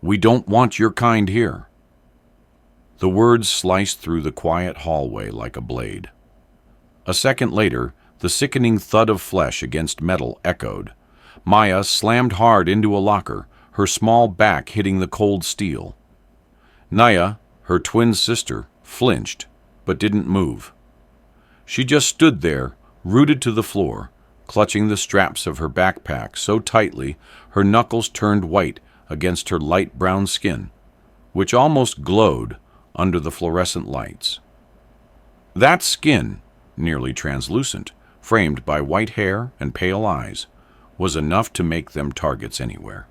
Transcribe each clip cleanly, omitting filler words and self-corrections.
"We don't want your kind here." The words sliced through the quiet hallway like a blade. A second later, the sickening thud of flesh against metal echoed. Maya slammed hard into a locker, her small back hitting the cold steel. Naya, her twin sister, flinched, but didn't move. She just stood there, rooted to the floor, clutching the straps of her backpack so tightly her knuckles turned white against her light brown skin, which almost glowed under the fluorescent lights. That skin, nearly translucent, framed by white hair and pale eyes, was enough to make them targets anywhere.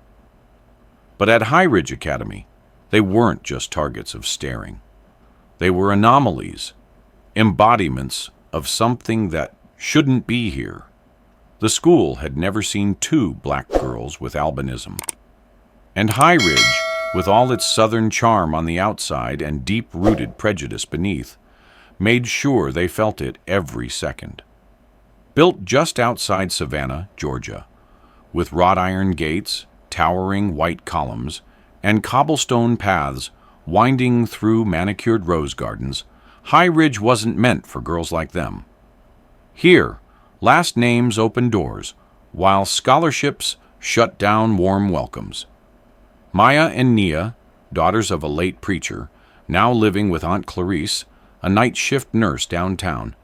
But at High Ridge Academy, they weren't just targets of staring. They were anomalies, embodiments of something that shouldn't be here. The school had never seen two black girls with albinism. And High Ridge, with all its southern charm on the outside and deep-rooted prejudice beneath, made sure they felt it every second. Built just outside Savannah, Georgia, with wrought iron gates, towering white columns, and cobblestone paths winding through manicured rose gardens, High Ridge wasn't meant for girls like them. Here, last names opened doors, while scholarships shut down warm welcomes. Maya and Nia, daughters of a late preacher, now living with Aunt Clarice, a night shift nurse downtown,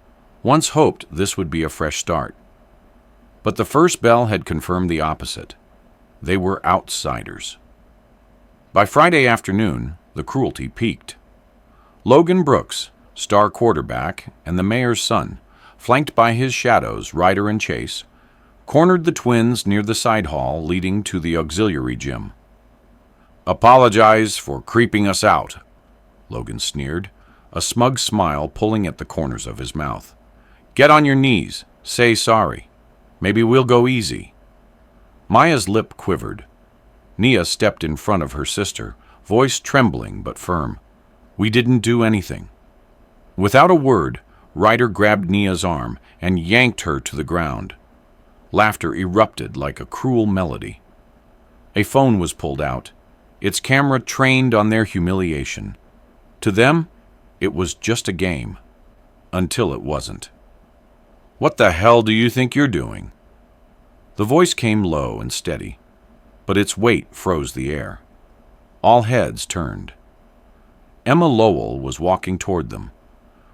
once hoped this would be a fresh start. But the first bell had confirmed the opposite. They were outsiders. By Friday afternoon, the cruelty peaked. Logan Brooks, star quarterback and the mayor's son, flanked by his shadows, Ryder and Chase, cornered the twins near the side hall leading to the auxiliary gym. "Apologize for creeping us out," Logan sneered, a smug smile pulling at the corners of his mouth. "Get on your knees. Say sorry. Maybe we'll go easy." Maya's lip quivered. Nia stepped in front of her sister, voice trembling but firm. "We didn't do anything." Without a word, Ryder grabbed Nia's arm and yanked her to the ground. Laughter erupted like a cruel melody. A phone was pulled out, its camera trained on their humiliation. To them, it was just a game. Until it wasn't. "What the hell do you think you're doing?" The voice came low and steady, but its weight froze the air. All heads turned. Emma Lowell was walking toward them.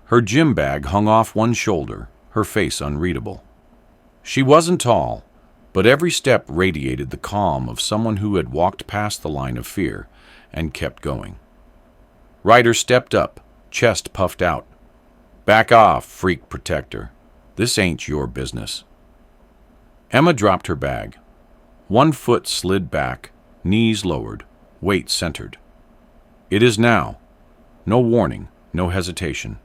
Her gym bag hung off one shoulder, her face unreadable. She wasn't tall, but every step radiated the calm of someone who had walked past the line of fear and kept going. Ryder stepped up, chest puffed out. "Back off, freak protector. This ain't your business." Emma dropped her bag. One foot slid back, knees lowered, weight centered. "It is now." No warning, no hesitation.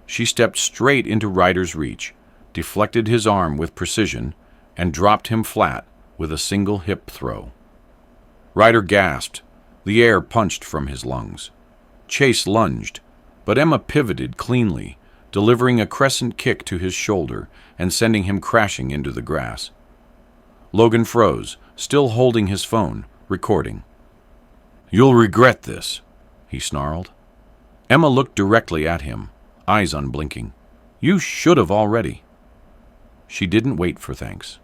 She stepped straight into Ryder's reach, deflected his arm with precision, and dropped him flat with a single hip throw. Ryder gasped. The air punched from his lungs. Chase lunged, but Emma pivoted cleanly, delivering a crescent kick to his shoulder and sending him crashing into the grass. Logan froze, still holding his phone, recording. "You'll regret this," he snarled. Emma looked directly at him, eyes unblinking. "You should have already." She didn't wait for thanks.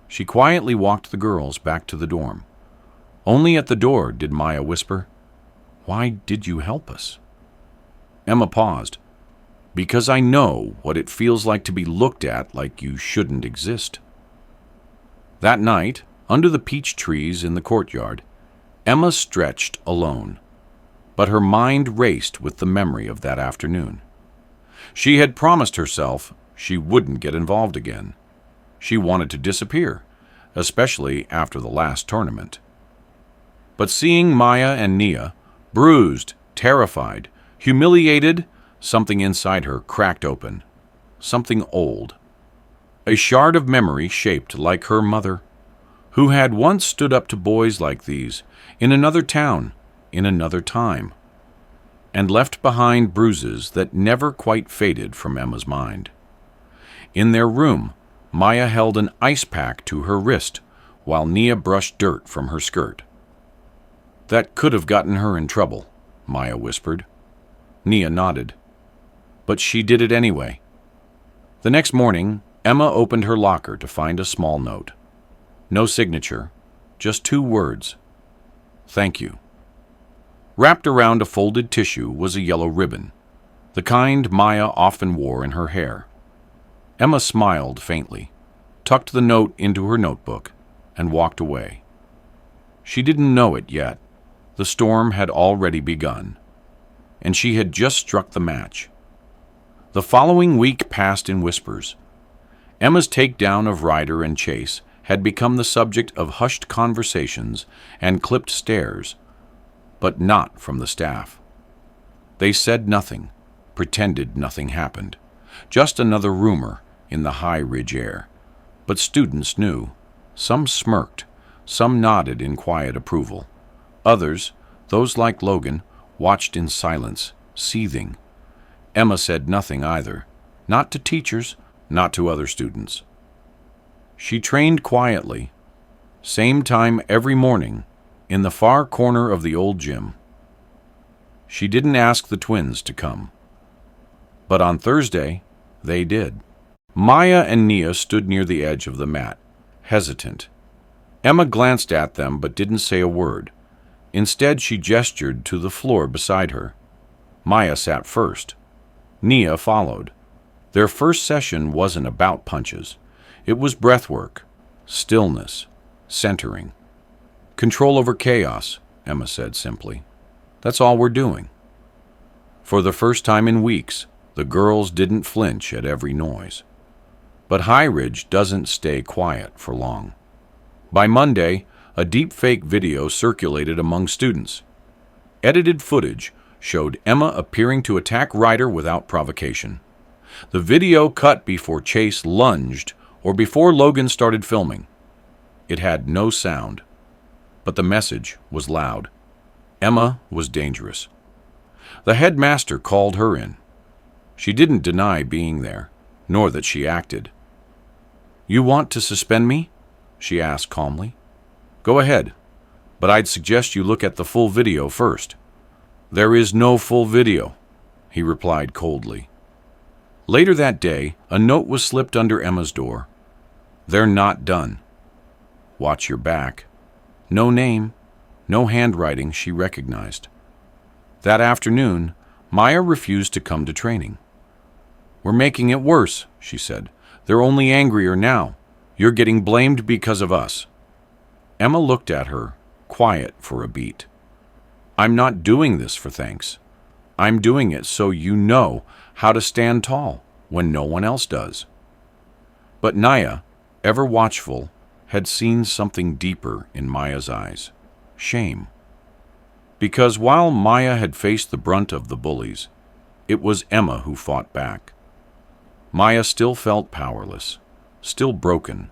She quietly walked the girls back to the dorm. Only at the door did Maya whisper, "Why did you help us?" Emma paused. "Because I know what it feels like to be looked at like you shouldn't exist." That night, under the peach trees in the courtyard, Emma stretched alone, but her mind raced with the memory of that afternoon. She had promised herself she wouldn't get involved again. She wanted to disappear, especially after the last tournament. But seeing Maya and Nia, bruised, terrified, humiliated, something inside her cracked open. Something old. A shard of memory shaped like her mother, who had once stood up to boys like these, in another town, in another time, and left behind bruises that never quite faded from Emma's mind. In their room, Maya held an ice pack to her wrist, while Nia brushed dirt from her skirt. That could have gotten her in trouble, Maya whispered. Nia nodded. But she did it anyway. The next morning, Emma opened her locker to find a small note. No signature, just 2 words. Thank you. Wrapped around a folded tissue was a yellow ribbon, the kind Maya often wore in her hair. Emma smiled faintly, tucked the note into her notebook, and walked away. She didn't know it yet. The storm had already begun, and she had just struck the match. The following week passed in whispers. Emma's takedown of Ryder and Chase had become the subject of hushed conversations and clipped stares, but not from the staff. They said nothing, pretended nothing happened, just another rumor in the high ridge air. But students knew. Some smirked, some nodded in quiet approval. Others, those like Logan, watched in silence, seething. Emma said nothing either, not to teachers, not to other students. She trained quietly, same time every morning, in the far corner of the old gym. She didn't ask the twins to come. But on Thursday, they did. Maya and Nia stood near the edge of the mat, hesitant. Emma glanced at them but didn't say a word. Instead, she gestured to the floor beside her. Maya sat first. Nia followed. Their first session wasn't about punches. It was breathwork, stillness, centering. Control over chaos, Emma said simply. That's all we're doing. For the first time in weeks, the girls didn't flinch at every noise. But High Ridge doesn't stay quiet for long. By Monday, a deep-fake video circulated among students. Edited footage showed Emma appearing to attack Ryder without provocation. The video cut before Chase lunged or before Logan started filming. It had no sound, but the message was loud. Emma was dangerous. The headmaster called her in. She didn't deny being there, nor that she acted. "You want to suspend me?" she asked calmly. "Go ahead, but I'd suggest you look at the full video first." "There is no full video," he replied coldly. Later that day, a note was slipped under Emma's door. "They're not done. Watch your back." No name, no handwriting she recognized. That afternoon, Maya refused to come to training. "We're making it worse," she said. "They're only angrier now. You're getting blamed because of us." Emma looked at her, quiet for a beat. "I'm not doing this for thanks. I'm doing it so you know how to stand tall when no one else does." But Naya, ever watchful, had seen something deeper in Maya's eyes. Shame. Because while Maya had faced the brunt of the bullies, it was Emma who fought back. Maya still felt powerless, still broken.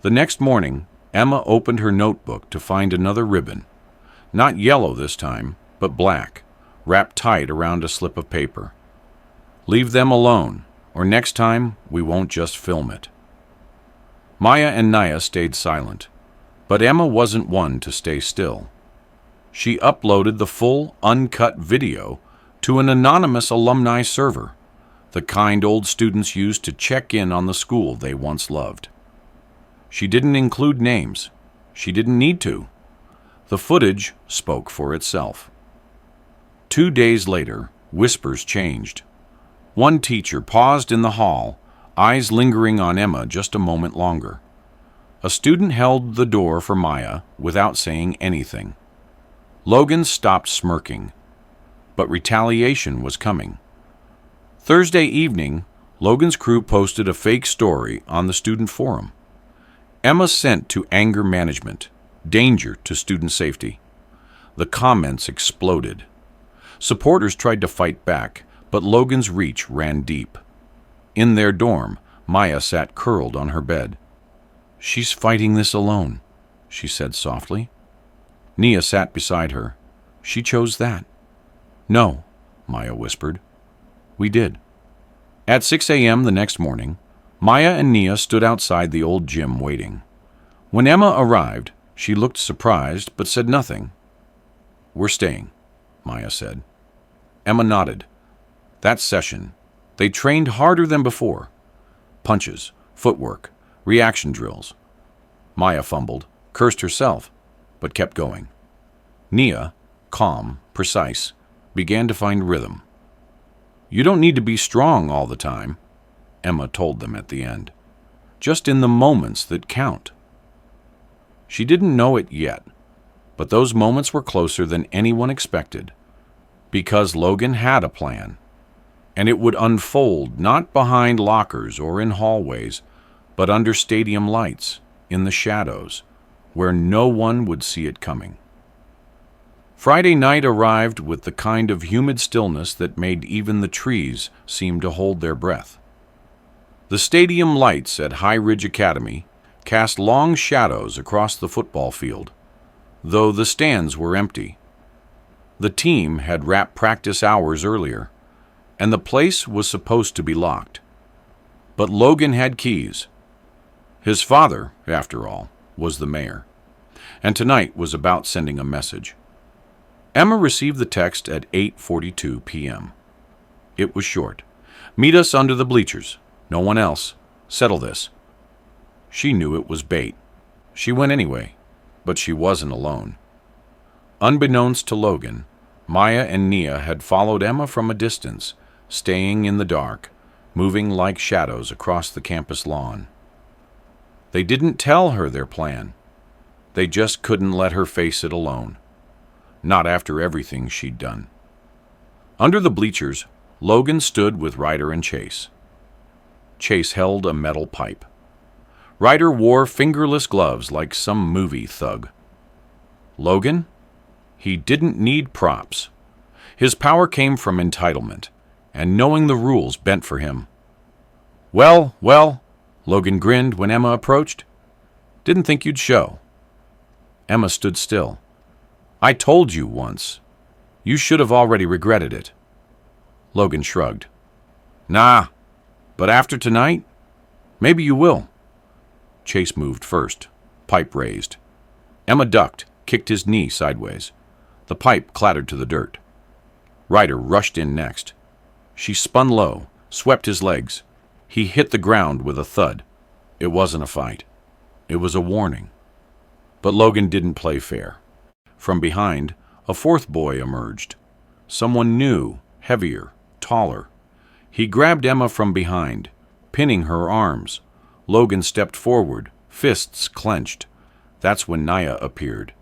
The next morning, Emma opened her notebook to find another ribbon. Not yellow this time, but black, wrapped tight around a slip of paper. "Leave them alone, or next time we won't just film it." Maya and Naya stayed silent, but Emma wasn't one to stay still. She uploaded the full, uncut video to an anonymous alumni server, the kind old students used to check in on the school they once loved. She didn't include names. She didn't need to. The footage spoke for itself. 2 days later, whispers changed. One teacher paused in the hall, eyes lingering on Emma just a moment longer. A student held the door for Maya without saying anything. Logan stopped smirking, but retaliation was coming. Thursday evening, Logan's crew posted a fake story on the student forum. Emma sent to anger management, danger to student safety. The comments exploded. Supporters tried to fight back, but Logan's reach ran deep. In their dorm, Maya sat curled on her bed. "She's fighting this alone," she said softly. Nia sat beside her. "She chose that." "No," Maya whispered. "We did." At 6 a.m. the next morning, Maya and Nia stood outside the old gym waiting. When Emma arrived, she looked surprised but said nothing. "We're staying," Maya said. Emma nodded. That session, they trained harder than before. Punches, footwork, reaction drills. Maya fumbled, cursed herself, but kept going. Nia, calm, precise, began to find rhythm. "You don't need to be strong all the time," Emma told them at the end. "Just in the moments that count." She didn't know it yet, but those moments were closer than anyone expected, because Logan had a plan, and it would unfold not behind lockers or in hallways, but under stadium lights, in the shadows, where no one would see it coming. Friday night arrived with the kind of humid stillness that made even the trees seem to hold their breath. The stadium lights at High Ridge Academy cast long shadows across the football field, though the stands were empty. The team had wrapped practice hours earlier, and the place was supposed to be locked. But Logan had keys. His father, after all, was the mayor, and tonight was about sending a message. Emma received the text at 8:42 p.m. It was short. "Meet us under the bleachers. No one else. Settle this." She knew it was bait. She went anyway, but she wasn't alone. Unbeknownst to Logan, Maya and Nia had followed Emma from a distance, staying in the dark, moving like shadows across the campus lawn. They didn't tell her their plan. They just couldn't let her face it alone. Not after everything she'd done. Under the bleachers, Logan stood with Ryder and Chase. Chase held a metal pipe. Ryder wore fingerless gloves like some movie thug. Logan? He didn't need props. His power came from entitlement, and knowing the rules bent for him. Well, Logan grinned when Emma approached. "Didn't think you'd show." Emma stood still. "I told you once. You should have already regretted it." Logan shrugged. "Nah, but after tonight, maybe you will." Chase moved first, pipe raised. Emma ducked, kicked his knee sideways. The pipe clattered to the dirt. Ryder rushed in next. She spun low, swept his legs. He hit the ground with a thud. It wasn't a fight. It was a warning. But Logan didn't play fair. From behind, a fourth boy emerged. Someone new, heavier, taller. He grabbed Emma from behind, pinning her arms. Logan stepped forward, fists clenched. That's when Nia appeared.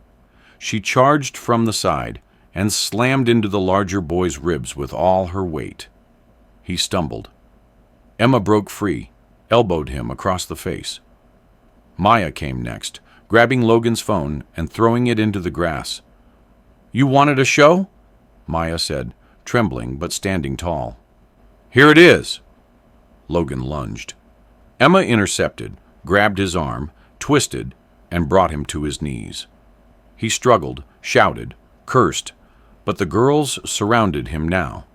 She charged from the side and slammed into the larger boy's ribs with all her weight. He stumbled. Emma broke free, elbowed him across the face. Maya came next, grabbing Logan's phone and throwing it into the grass. "You wanted a show?" Maya said, trembling but standing tall. "Here it is." Logan lunged. Emma intercepted, grabbed his arm, twisted, and brought him to his knees. He struggled, shouted, cursed, but the girls surrounded him now.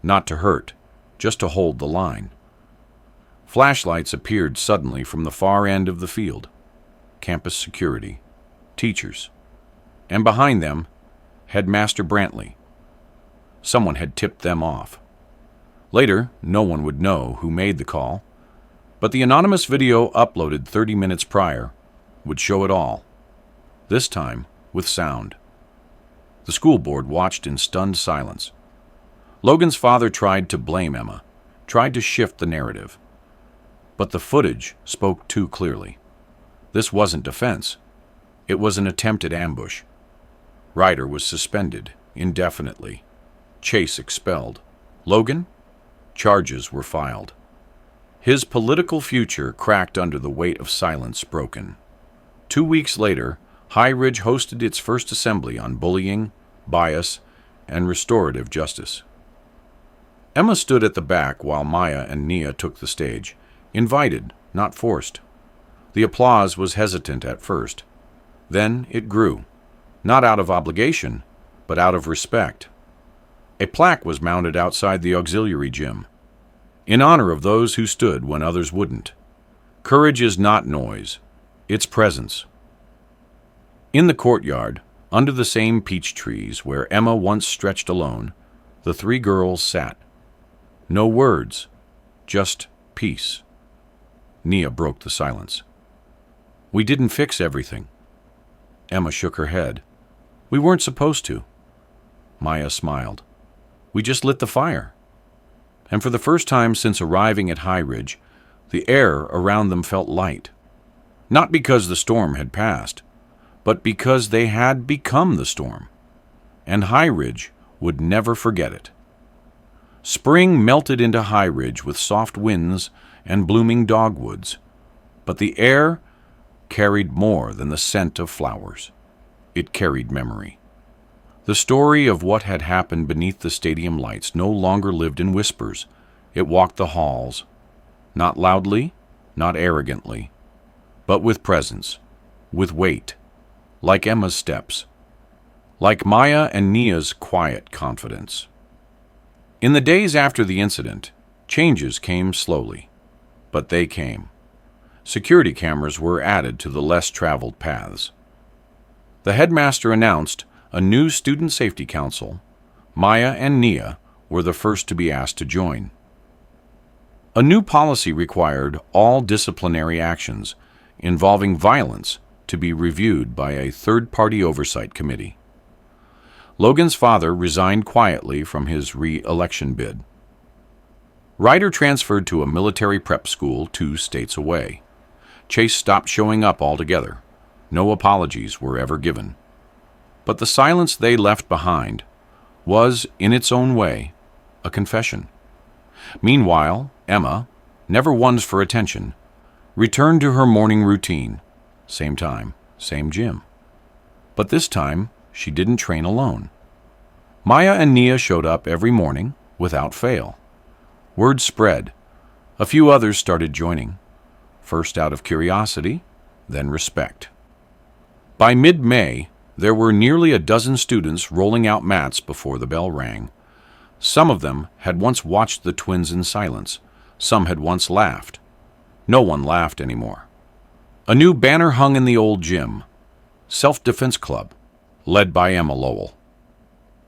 Not to hurt, just to hold the line. Flashlights appeared suddenly from the far end of the field. Campus security, teachers, and behind them, Headmaster Brantley. Someone had tipped them off. Later, no one would know who made the call, but the anonymous video uploaded 30 minutes prior would show it all, this time with sound. The school board watched in stunned silence. Logan's father tried to blame Emma, tried to shift the narrative. But the footage spoke too clearly. This wasn't defense. It was an attempt at ambush. Ryder was suspended indefinitely. Chase expelled. Logan? Charges were filed. His political future cracked under the weight of silence broken. 2 weeks later, High Ridge hosted its first assembly on bullying, bias, and restorative justice. Emma stood at the back while Maya and Nia took the stage, invited, not forced. The applause was hesitant at first. Then it grew, not out of obligation, but out of respect. A plaque was mounted outside the auxiliary gym, in honor of those who stood when others wouldn't. Courage is not noise, it's presence. In the courtyard, Under the same peach trees where Emma once stretched alone, the three girls sat. No words, just peace. Nia broke the silence. We didn't fix everything. Emma shook her head. We weren't supposed to. Maya smiled. We just lit the fire. And for the first time since arriving at High Ridge, the air around them felt light. Not because the storm had passed, but because they had become the storm. And High Ridge would never forget it. Spring melted into High Ridge with soft winds and blooming dogwoods, but the air carried more than the scent of flowers. It carried memory. The story of what had happened beneath the stadium lights no longer lived in whispers. It walked the halls, not loudly, not arrogantly, but with presence, with weight, like Emma's steps, like Maya and Nia's quiet confidence. In the days after the incident, changes came slowly, but they came. Security cameras were added to the less traveled paths. The headmaster announced a new student safety council. Maya and Nia were the first to be asked to join. A new policy required all disciplinary actions involving violence to be reviewed by a third-party oversight committee. Logan's father resigned quietly from his re-election bid. Ryder transferred to a military prep school 2 states away. Chase stopped showing up altogether. No apologies were ever given. But the silence they left behind was, in its own way, a confession. Meanwhile, Emma, never one for attention, returned to her morning routine. Same time, same gym. But this time, she didn't train alone. Maya and Nia showed up every morning without fail. Word spread. A few others started joining, first out of curiosity, then respect. By mid-May, there were nearly a dozen students rolling out mats before the bell rang. Some of them had once watched the twins in silence. Some had once laughed. No one laughed anymore. A new banner hung in the old gym, Self-Defense Club, led by Emma Lowell.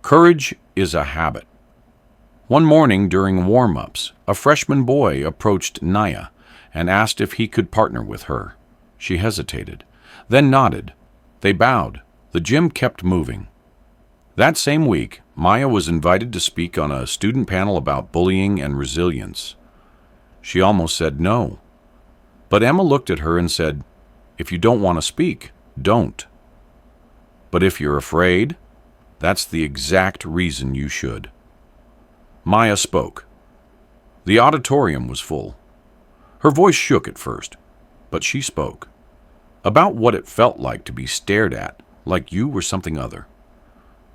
Courage is a habit. One morning during warm-ups, a freshman boy approached Nia and asked if he could partner with her. She hesitated, then nodded. They bowed. The gym kept moving. That same week, Maya was invited to speak on a student panel about bullying and resilience. She almost said no. But Emma looked at her and said, "If you don't want to speak, don't. But if you're afraid, that's the exact reason you should." Maya spoke. The auditorium was full. Her voice shook at first, but she spoke. About what it felt like to be stared at like you were something other.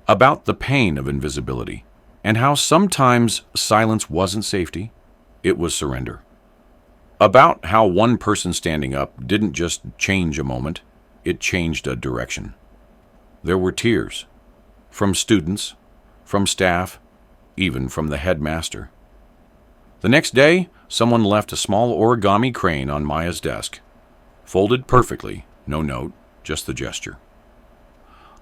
About the pain of invisibility, and how sometimes silence wasn't safety, it was surrender. About how one person standing up didn't just change a moment, it changed a direction. There were tears, from students, from staff, even from the headmaster. The next day, someone left a small origami crane on Maya's desk. Folded perfectly, no note, just the gesture.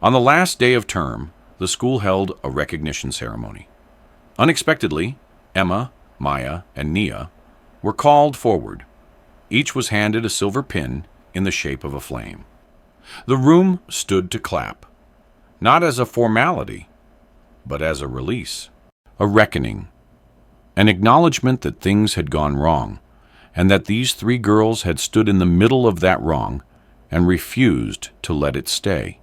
On the last day of term, the school held a recognition ceremony. Unexpectedly, Emma, Maya, and Nia were called forward. Each was handed a silver pin in the shape of a flame. The room stood to clap, not as a formality, but as a release, a reckoning, an acknowledgement that things had gone wrong, and that these 3 girls had stood in the middle of that wrong and refused to let it stay.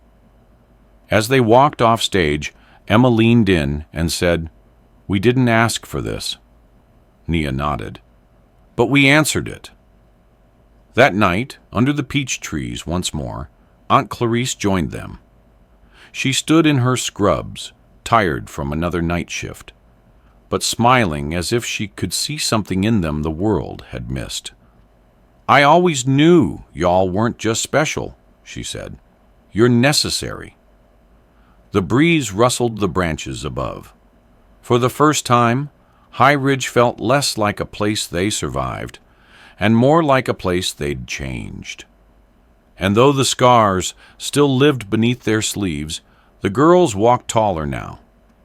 As they walked off stage, Emma leaned in and said, "We didn't ask for this." Nia nodded. "But we answered it." That night, under the peach trees once more, Aunt Clarice joined them. She stood in her scrubs, tired from another night shift, but smiling as if she could see something in them the world had missed. "I always knew y'all weren't just special," she said. "You're necessary." The breeze rustled the branches above. For the first time, High Ridge felt less like a place they survived, and more like a place they'd changed. And though the scars still lived beneath their sleeves, The girls walked taller now,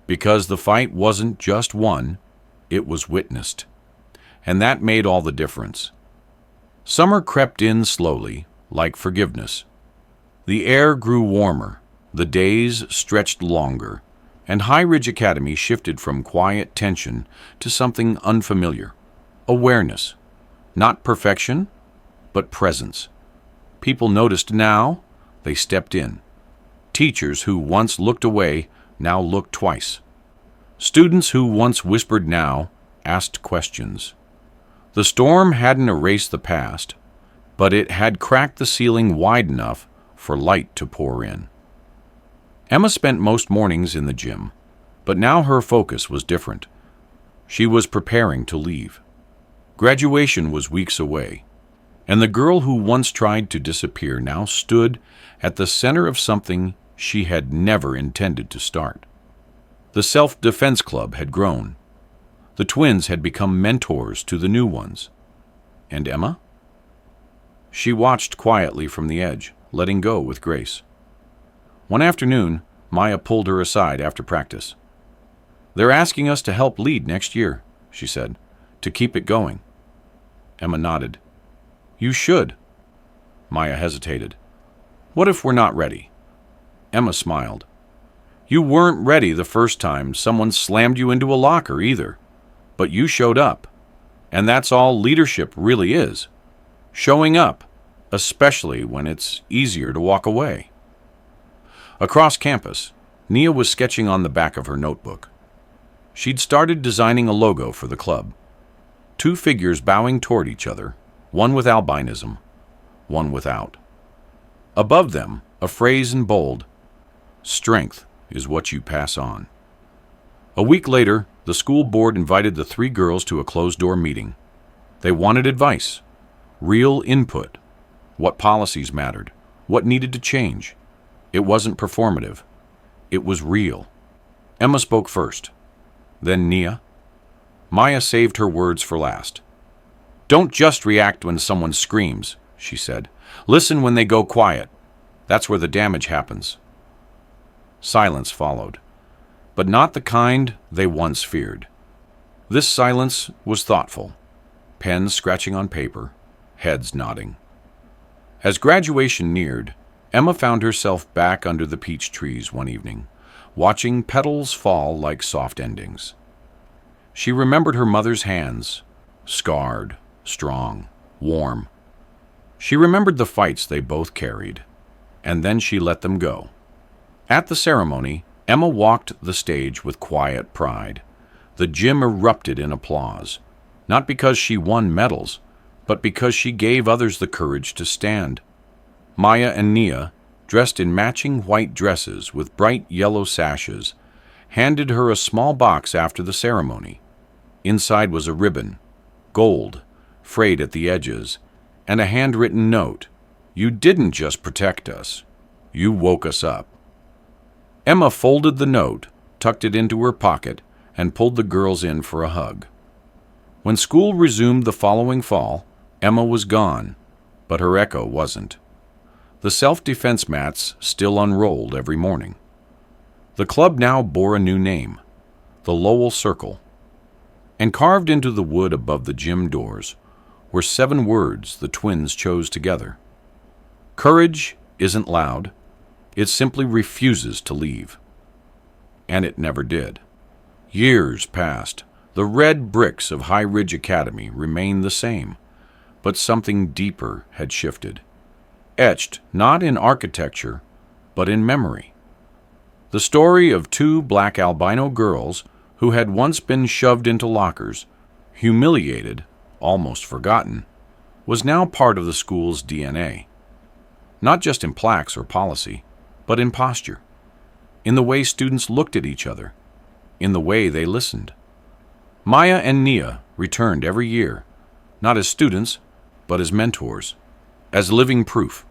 because the fight wasn't just won, it was witnessed. And that made all the difference. Summer crept in slowly, like forgiveness. The air grew warmer, the days stretched longer, and High Ridge Academy shifted from quiet tension to something unfamiliar. Awareness. Not perfection, but presence. People noticed now, they stepped in. Teachers who once looked away now looked twice. Students who once whispered now asked questions. The storm hadn't erased the past, but it had cracked the ceiling wide enough for light to pour in. Emma spent most mornings in the gym, but now her focus was different. She was preparing to leave. Graduation was weeks away, and the girl who once tried to disappear now stood at the center of something she had never intended to start. The self-defense club had grown. The twins had become mentors to the new ones. And Emma? She watched quietly from the edge, letting go with grace. One afternoon, Maya pulled her aside after practice. "They're asking us to help lead next year," she said, "to keep it going." Emma nodded. "You should." Maya hesitated. "What if we're not ready?" Emma smiled. "You weren't ready the first time someone slammed you into a locker either, but you showed up. And that's all leadership really is. Showing up, especially when it's easier to walk away." Across campus, Nia was sketching on the back of her notebook. She'd started designing a logo for the club. Two figures bowing toward each other, one with albinism, one without. Above them, a phrase in bold, "Strength is what you pass on." A week later, the school board invited the three girls to a closed-door meeting. They wanted advice, real input, what policies mattered, what needed to change. It wasn't performative. It was real. Emma spoke first, then Nia. Maya saved her words for last. "Don't just react when someone screams," she said. "Listen when they go quiet. That's where the damage happens." Silence followed, but not the kind they once feared. This silence was thoughtful, pens scratching on paper, heads nodding. As graduation neared, Emma found herself back under the peach trees one evening, watching petals fall like soft endings. She remembered her mother's hands, scarred, strong, warm. She remembered the fights they both carried, and then she let them go. At the ceremony, Emma walked the stage with quiet pride. The gym erupted in applause, not because she won medals, but because she gave others the courage to stand. Maya and Nia, dressed in matching white dresses with bright yellow sashes, handed her a small box after the ceremony. Inside was a ribbon, gold, frayed at the edges, and a handwritten note. "You didn't just protect us. You woke us up." Emma folded the note, tucked it into her pocket, and pulled the girls in for a hug. When school resumed the following fall, Emma was gone, but her echo wasn't. The self-defense mats still unrolled every morning. The club now bore a new name, the Lowell Circle, and carved into the wood above the gym doors were 7 words the twins chose together. Courage isn't loud, it simply refuses to leave. And it never did. Years passed. The red bricks of High Ridge Academy remained the same, but something deeper had shifted. Etched not in architecture, but in memory. The story of 2 black albino girls who had once been shoved into lockers, humiliated, almost forgotten, was now part of the school's DNA. Not just in plaques or policy, but in posture, in the way students looked at each other, in the way they listened. Maya and Nia returned every year, not as students, but as mentors, as living proof.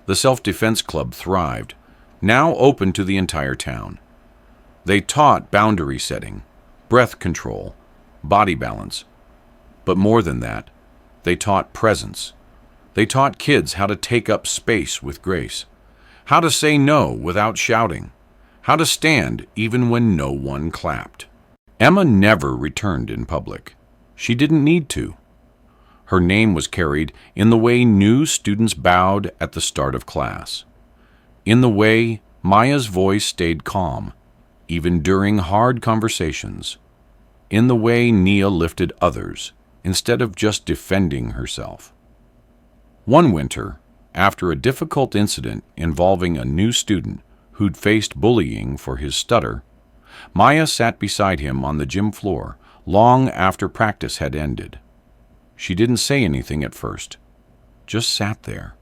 The self-defense club thrived, now open to the entire town. They taught boundary setting, breath control, body balance. But more than that, they taught presence. They taught kids how to take up space with grace, how to say no without shouting, how to stand even when no one clapped. Emma never returned in public. She didn't need to. Her name was carried in the way new students bowed at the start of class, in the way Maya's voice stayed calm, even during hard conversations, in the way Nia lifted others instead of just defending herself. One winter, after a difficult incident involving a new student who'd faced bullying for his stutter, Maya sat beside him on the gym floor long after practice had ended. She didn't say anything at first, just sat there.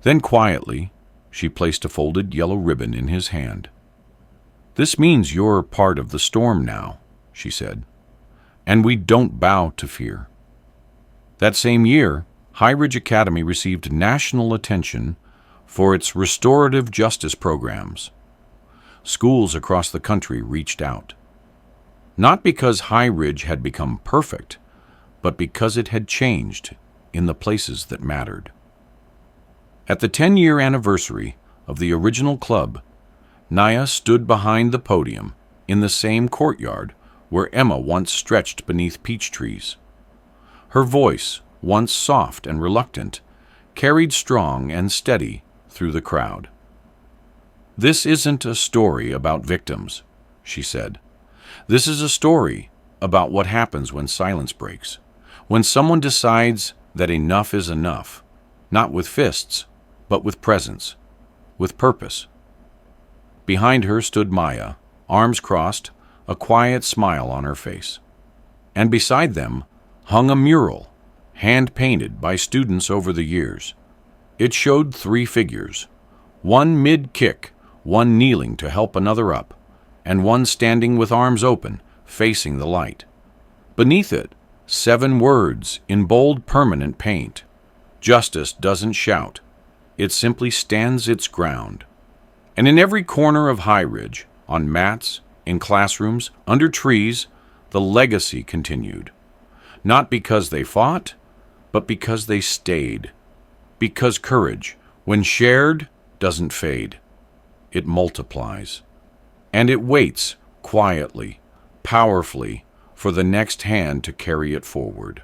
Then quietly, she placed a folded yellow ribbon in his hand. "This means you're part of the storm now," she said, "and we don't bow to fear." That same year, High Ridge Academy received national attention for its restorative justice programs. Schools across the country reached out. Not because High Ridge had become perfect, but because it had changed in the places that mattered. At the 10-year anniversary of the original club, Nia stood behind the podium in the same courtyard where Emma once stretched beneath peach trees. Her voice, once soft and reluctant, carried strong and steady through the crowd. "This isn't a story about victims," she said. "This is a story about what happens when silence breaks, when someone decides that enough is enough, not with fists, but with presence, with purpose." Behind her stood Maya, arms crossed, a quiet smile on her face. And beside them hung a mural, hand-painted by students over the years. It showed 3 figures, one mid-kick, one kneeling to help another up, and one standing with arms open, facing the light. Beneath it, 7 words in bold permanent paint. Justice doesn't shout. It simply stands its ground. And in every corner of High Ridge, on mats, in classrooms, under trees, the legacy continued. Not because they fought, but because they stayed. Because courage, when shared, doesn't fade. It multiplies. And it waits quietly, powerfully, for the next hand to carry it forward.